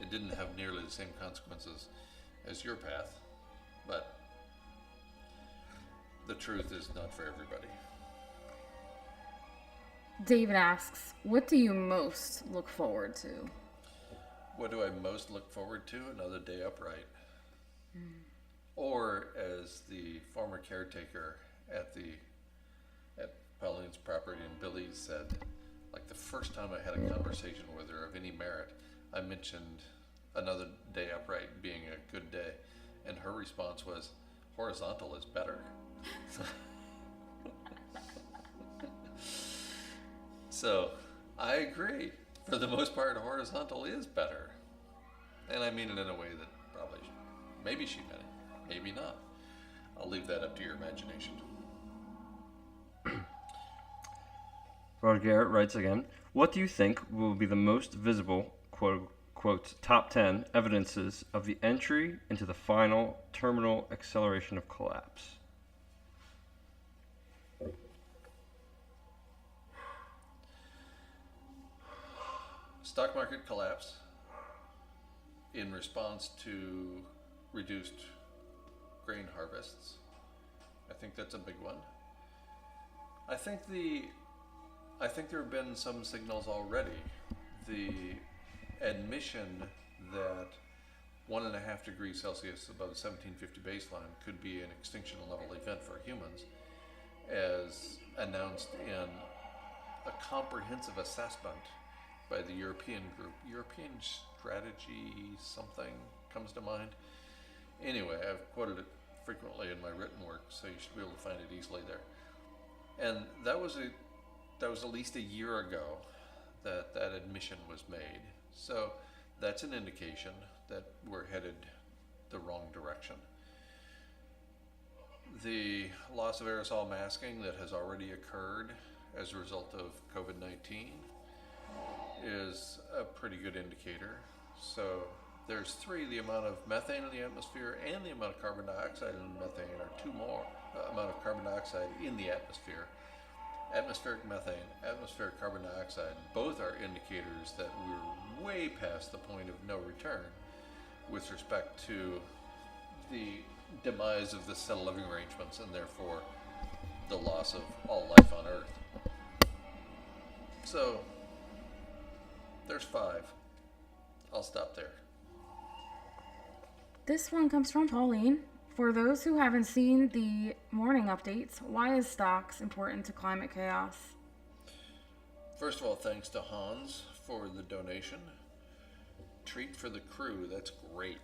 It didn't have nearly the same consequences as your path, but the truth is not for everybody. David asks, what do you most look forward to? What do I most look forward to? Another day upright. Or, as the former caretaker at Pauline's property in Belize said, like the first time I had a conversation with her of any merit, I mentioned another day upright being a good day, and her response was, horizontal is better. So, I agree. For the most part, horizontal is better. And I mean it in a way that probably, maybe she meant it, maybe not. I'll leave that up to your imagination. Rod Garrett writes again, what do you think will be the most visible, quote, top 10 evidences of the entry into the final terminal acceleration of collapse? Stock market collapse in response to reduced grain harvests. I think that's a big one. I think there have been some signals already. The admission that 1.5 degrees Celsius above the 1750 baseline could be an extinction level event for humans, as announced in a comprehensive assessment by the European group. European strategy something comes to mind. Anyway, I've quoted it frequently in my written work, so you should be able to find it easily there. And that was at least a year ago that admission was made. So that's an indication that we're headed the wrong direction. The loss of aerosol masking that has already occurred as a result of COVID-19 is a pretty good indicator. So there's three: the amount of methane in the atmosphere and the amount of carbon dioxide in the methane are two more amount of carbon dioxide in the atmosphere. Atmospheric methane, atmospheric carbon dioxide, both are indicators that we're way past the point of no return with respect to the demise of the cell living arrangements and therefore the loss of all life on Earth. So there's 5. I'll stop there. This one comes from Pauline. For those who haven't seen the morning updates, why is stocks important to climate chaos? First of all, thanks to Hans for the donation. Treat for the crew, that's great.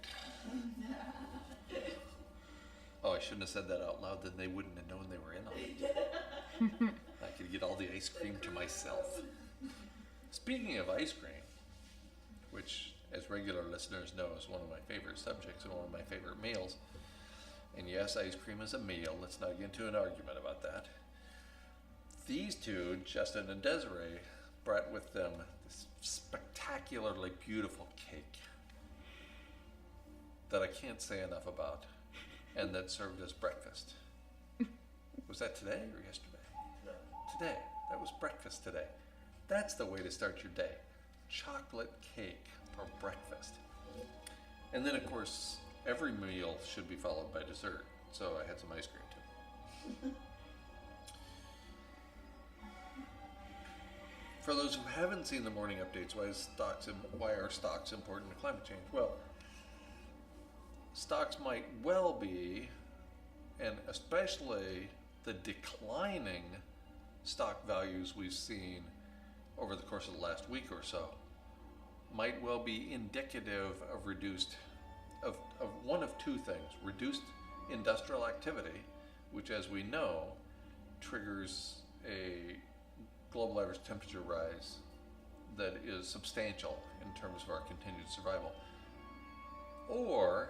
Oh, I shouldn't have said that out loud, then they wouldn't have known they were in on it. I could get all the ice cream to myself. Speaking of ice cream, which, as regular listeners know, is one of my favorite subjects and one of my favorite meals. And yes, ice cream is a meal. Let's not get into an argument about that. these two, Justin and Desiree, brought with them this spectacularly beautiful cake that I can't say enough about, and that served as breakfast. Was that today or yesterday? No. Today. That was breakfast today. That's the way to start your day. Chocolate cake for breakfast. And then, of course, every meal should be followed by dessert. So I had some ice cream too. For those who haven't seen the morning updates, why are stocks important to climate change? Well, stocks might well be, and especially the declining stock values we've seen over the course of the last week or so, might well be indicative of one of two things: reduced industrial activity, which, as we know, triggers a global average temperature rise that is substantial in terms of our continued survival. Or,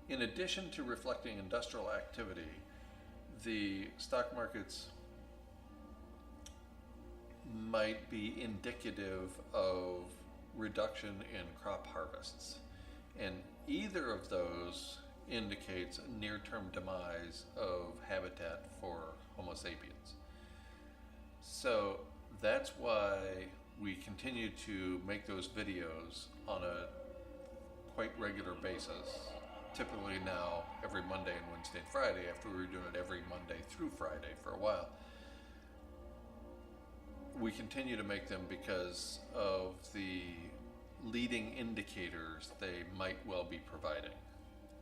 in addition to reflecting industrial activity, the stock markets might be indicative of reduction in crop harvests. And either of those indicates a near-term demise of habitat for Homo sapiens. So that's why we continue to make those videos on a quite regular basis. Typically now every Monday and Wednesday and Friday, after we were doing it every Monday through Friday for a while. We continue to make them because of the leading indicators they might well be providing.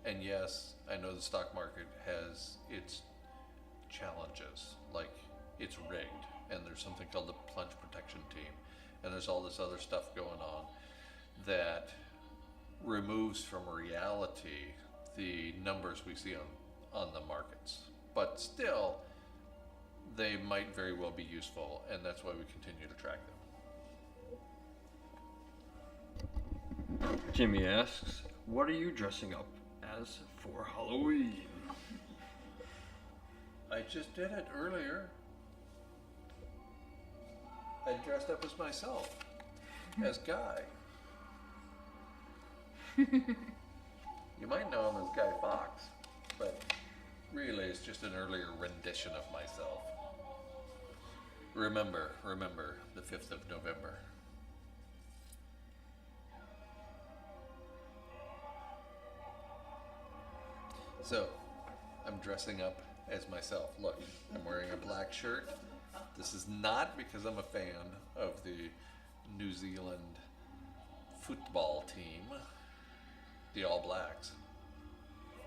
And yes, I know the stock market has its challenges, like it's rigged, and there's something called the plunge protection team, and there's all this other stuff going on that removes from reality the numbers we see on the markets. But still, they might very well be useful, and that's why we continue to track them. Jimmy asks, what are you dressing up as for Halloween? I just did it earlier. I dressed up as myself, as Guy. You might know him as Guy Fawkes, but really it's just an earlier rendition of myself. Remember, the 5th of November. So, I'm dressing up as myself. Look, I'm wearing a black shirt. This is not because I'm a fan of the New Zealand football team, the All Blacks.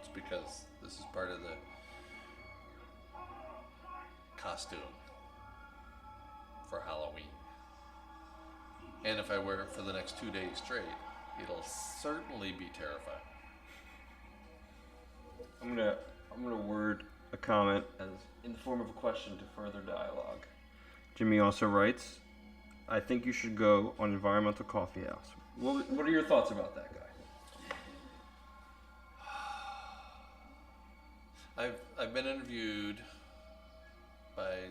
It's because this is part of the costume for Halloween. And if I wear it for the next 2 days straight, it'll certainly be terrifying. I'm gonna word a comment as in the form of a question to further dialogue. Jimmy also writes, I think you should go on Environmental Coffee House. What are your thoughts about that, guy? I've been interviewed by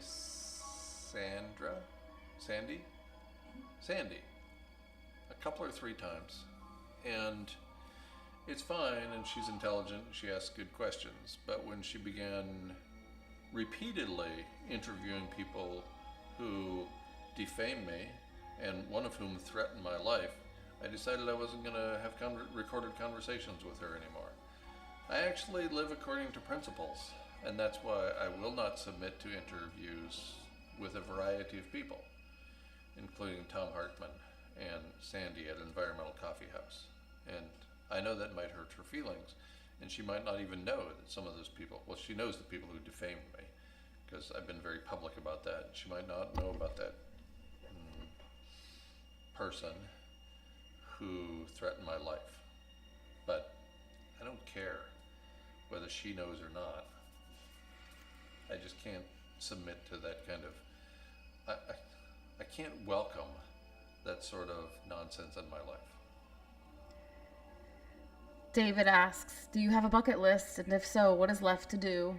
Sandy, a couple or three times, and it's fine, and she's intelligent, she asks good questions, but when she began repeatedly interviewing people who defamed me, and one of whom threatened my life, I decided I wasn't going to have recorded conversations with her anymore. I actually live according to principles, and that's why I will not submit to interviews with a variety of people, including Tom Hartman and Sandy at Environmental Coffee House. And I know that might hurt her feelings, and she might not even know that some of those people, well, she knows the people who defamed me, because I've been very public about that. She might not know about that person who threatened my life. But I don't care whether she knows or not. I just can't submit to that kind of, I can't welcome that sort of nonsense in my life. David asks, do you have a bucket list? And if so, what is left to do?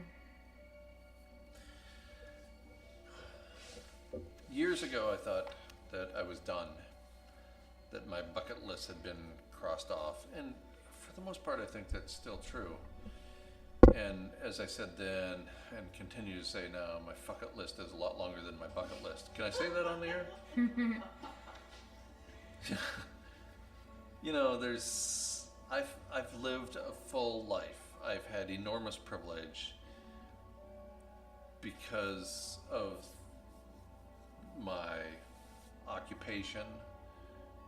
Years ago, I thought that I was done, that my bucket list had been crossed off, and for the most part, I think that's still true. And as I said then, and continue to say now, my bucket list is a lot longer than my bucket list. Can I say that on the air? You know, I've lived a full life. I've had enormous privilege because of my occupation,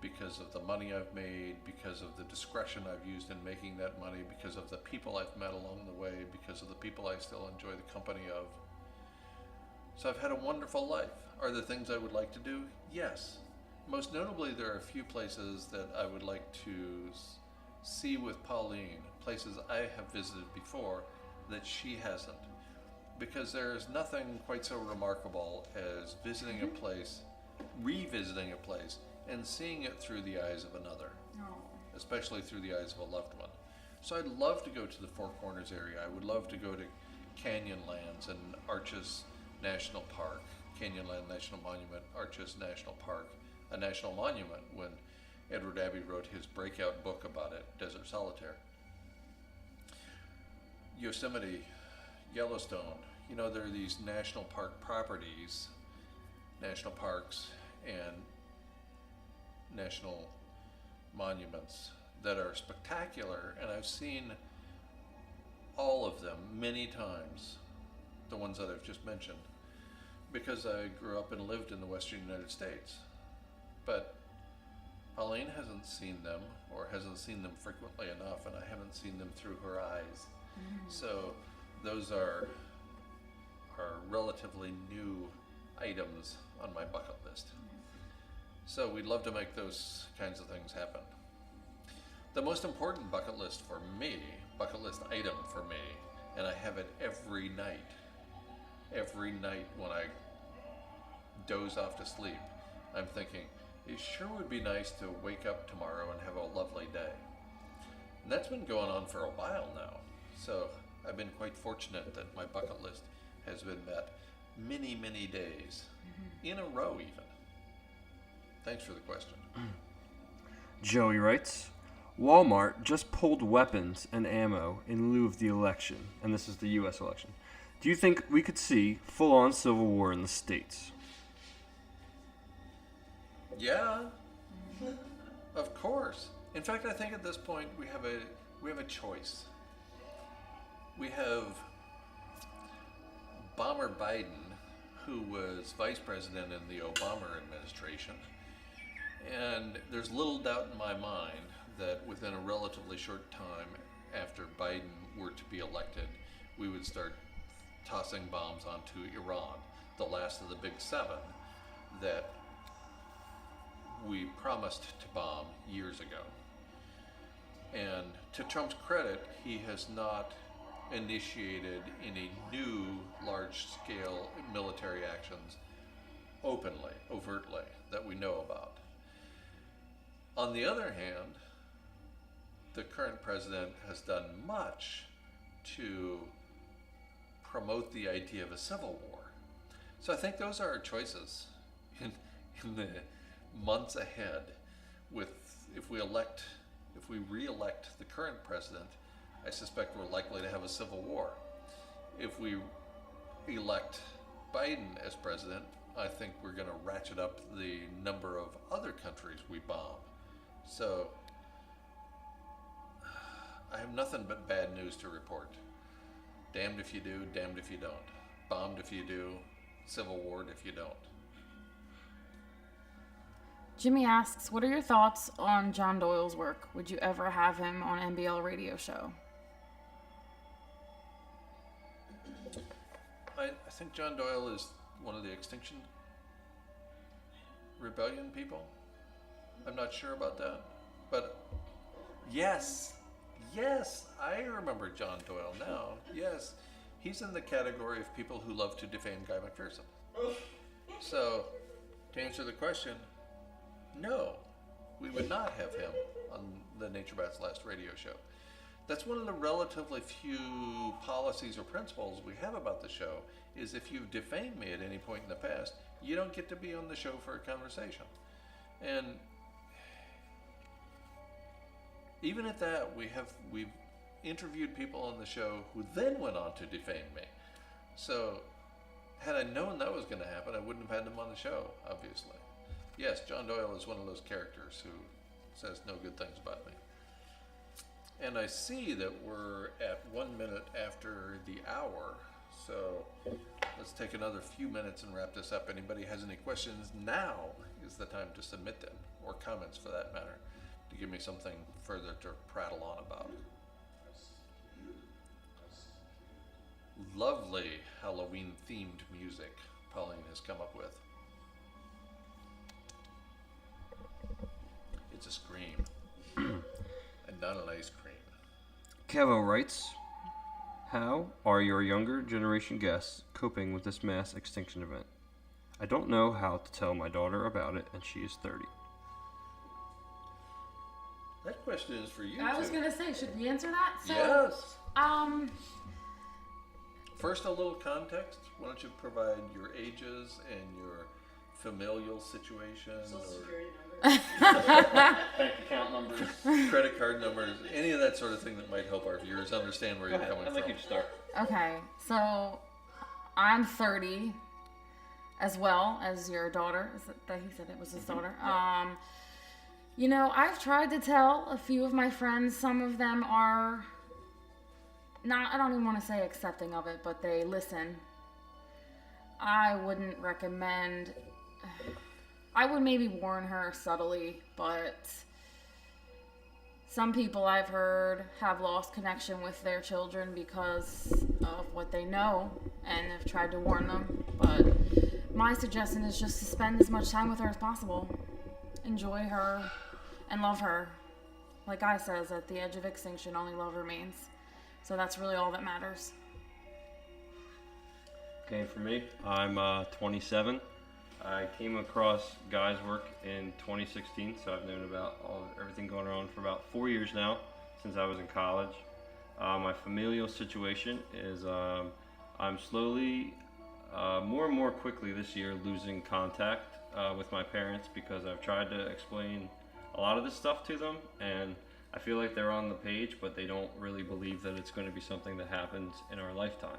because of the money I've made, because of the discretion I've used in making that money, because of the people I've met along the way, because of the people I still enjoy the company of. So I've had a wonderful life. Are there things I would like to do? Yes. Most notably, there are a few places that I would like to see with Pauline, places I have visited before that she hasn't. Because there's nothing quite so remarkable as visiting a place, revisiting a place, and seeing it through the eyes of another, especially through the eyes of a loved one. So I'd love to go to the Four Corners area. I would love to go to Canyonlands and Arches National Park, Canyonland National Monument, Arches National Park, a national monument when Edward Abbey wrote his breakout book about it, Desert Solitaire. Yosemite, Yellowstone, you know, there are these national park properties, national parks, and national monuments that are spectacular, and I've seen all of them many times, the ones that I've just mentioned, because I grew up and lived in the Western United States. But Pauline hasn't seen them, or hasn't seen them frequently enough, and I haven't seen them through her eyes. So those are relatively new items on my bucket list. So we'd love to make those kinds of things happen. The most important bucket list item for me, and I have it every night when I doze off to sleep, I'm thinking, it sure would be nice to wake up tomorrow and have a lovely day. And that's been going on for a while now. So I've been quite fortunate that my bucket list has been met many, many days, in a row even. Thanks for the question. Joey writes, Walmart just pulled weapons and ammo in lieu of the election, and this is the U.S. election. Do you think we could see full-on civil war in the States? Yeah, of course. In fact, I think at this point we have a choice. We have Bomber Biden, who was vice president in the Obama administration, and there's little doubt in my mind that within a relatively short time after Biden were to be elected, we would start tossing bombs onto Iran, the last of the big seven that we promised to bomb years ago. And to Trump's credit, he has not initiated any new large-scale military actions openly, overtly, that we know about. On the other hand, the current president has done much to promote the idea of a civil war. So I think those are our choices in the months ahead. If we re-elect the current president, I suspect we're likely to have a civil war. If we elect Biden as president, I think we're going to ratchet up the number of other countries we bomb. So I have nothing but bad news to report. Damned if you do, damned if you don't. Bombed if you do, civil war if you don't. Jimmy asks, what are your thoughts on John Doyle's work? Would you ever have him on NBL radio show? I think John Doyle is one of the Extinction Rebellion people. I'm not sure about that. But yes, I remember John Doyle now. Yes, he's in the category of people who love to defame Guy McPherson. So, to answer the question, no, we would not have him on the Nature Bat's last radio show. That's one of the relatively few policies or principles we have about the show, is if you've defamed me at any point in the past, you don't get to be on the show for a conversation. And even at that, we've interviewed people on the show who then went on to defame me. So had I known that was going to happen, I wouldn't have had them on the show, obviously. Yes, John Doyle is one of those characters who says no good things about me. And I see that we're at 1 minute after the hour, so let's take another few minutes and wrap this up. Anybody has any questions, now is the time to submit them, or comments for that matter, to give me something further to prattle on about. Lovely Halloween themed music Pauline has come up with. It's a scream, and not an ice cream. Kevo writes, how are your younger generation guests coping with this mass extinction event? I don't know how to tell my daughter about it, and she is 30. That question is for you. I was two. gonna say, should we answer that? So, Yes. First, a little context. Why don't you provide your ages and your familial situation, Social or security number. Bank account numbers. credit card numbers, any of that sort of thing that might help our viewers understand where you're coming I'd like from. you to start. Okay, so I'm 30, as well as your daughter. Is it that he said it was his daughter? You know, I've tried to tell a few of my friends. Some of them are not, I don't even want to say accepting of it, but they listen. I wouldn't recommend, I would maybe warn her subtly, but some people I've heard have lost connection with their children because of what they know and have tried to warn them. But my suggestion is just to spend as much time with her as possible. Enjoy her and love her. Like Guy says, at the edge of extinction, only love remains. So that's really all that matters. Okay, for me, I'm 27. I came across Guy's work in 2016, so I've known about everything going on for about 4 years now, since I was in college. My familial situation is I'm slowly, more and more quickly this year, losing contact with my parents because I've tried to explain a lot of this stuff to them, and I feel like they're on the page, but they don't really believe that it's going to be something that happens in our lifetime.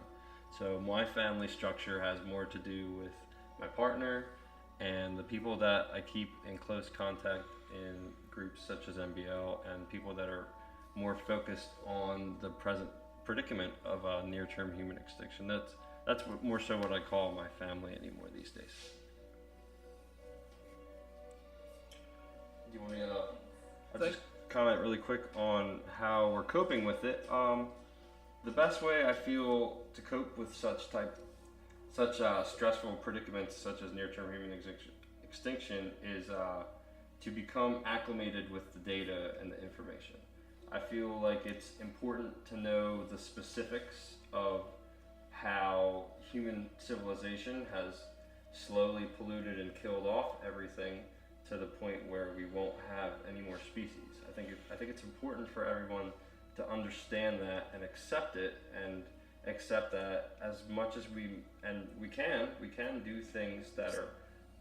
So my family structure has more to do with my partner and the people that I keep in close contact in groups such as MBL, and people that are more focused on the present predicament of near-term human extinction. That's more so what I call my family anymore these days. Do you want me to I'll just comment really quick on how we're coping with it. The best way I feel to cope with such stressful predicaments such as near-term human extinction is to become acclimated with the data and the information. I feel like it's important to know the specifics of how human civilization has slowly polluted and killed off everything to the point where we won't have any more species. I think it's important for everyone to understand that and accept it, and accept that as much as we can do things that are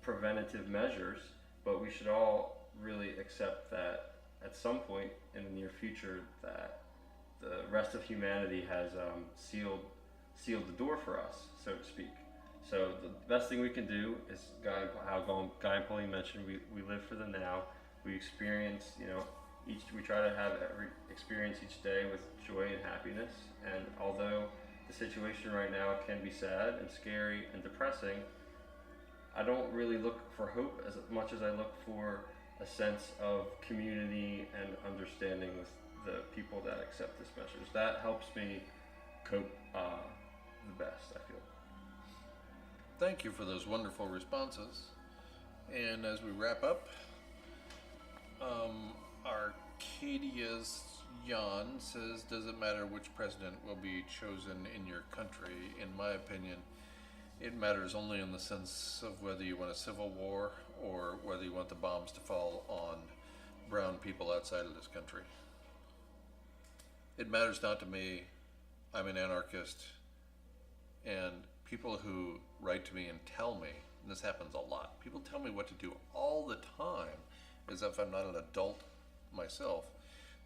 preventative measures, but we should all really accept that at some point in the near future that the rest of humanity has sealed the door for us, so to speak. So the best thing we can do is, Guy and Pauline mentioned, we live for the now. We experience, we try to have every experience each day with joy and happiness. And although the situation right now can be sad and scary and depressing, I don't really look for hope as much as I look for a sense of community and understanding with the people that accept these measures. That helps me cope the best, I feel. Thank you for those wonderful responses. And as we wrap up, Arcadia's Jan says, does it matter which president will be chosen in your country? In my opinion, it matters only in the sense of whether you want a civil war or whether you want the bombs to fall on brown people outside of this country. It matters not to me. I'm an anarchist, and people who write to me and tell me and this happens a lot. People tell me what to do all the time, as if I'm not an adult myself.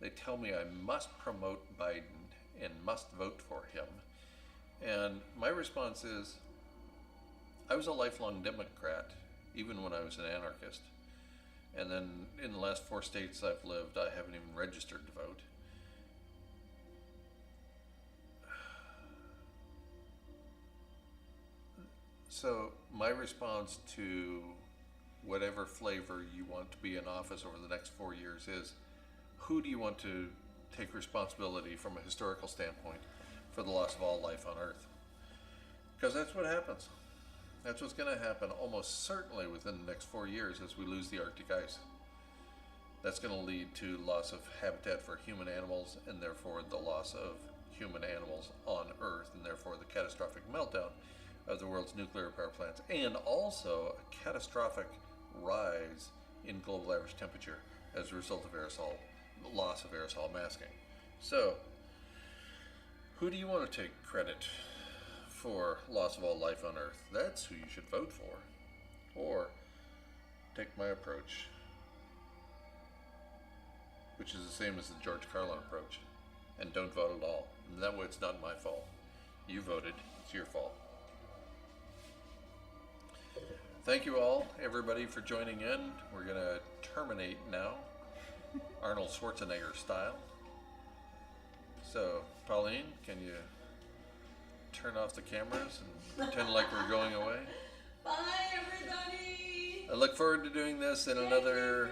They tell me I must promote Biden and must vote for him. And my response is, I was a lifelong Democrat, even when I was an anarchist. And then in the last 4 states I've lived, I haven't even registered to vote. So my response to whatever flavor you want to be in office over the next 4 years is, who do you want to take responsibility from a historical standpoint for the loss of all life on Earth? Because that's what happens. That's what's going to happen almost certainly within the next 4 years as we lose the Arctic ice. That's going to lead to loss of habitat for human animals, and therefore the loss of human animals on Earth, and therefore the catastrophic meltdown of the world's nuclear power plants, and also a catastrophic rise in global average temperature as a result of loss of aerosol masking. So, who do you want to take credit for loss of all life on Earth? That's who you should vote for. Or take my approach, which is the same as the George Carlin approach, and don't vote at all. And that way it's not my fault. You voted, it's your fault. Thank you all, everybody, for joining in. We're going to terminate now, Arnold Schwarzenegger style. So, Pauline, can you turn off the cameras and pretend like we're going away? Bye, everybody. I look forward to doing this in another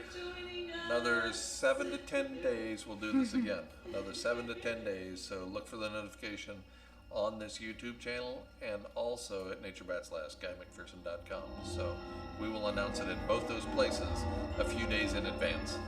7 to 10 days. We'll do this again. Another 7 to 10 days. So look for the notification on this YouTube channel and also at naturebat's.guyMcPherson.com. So we will announce it in both those places a few days in advance.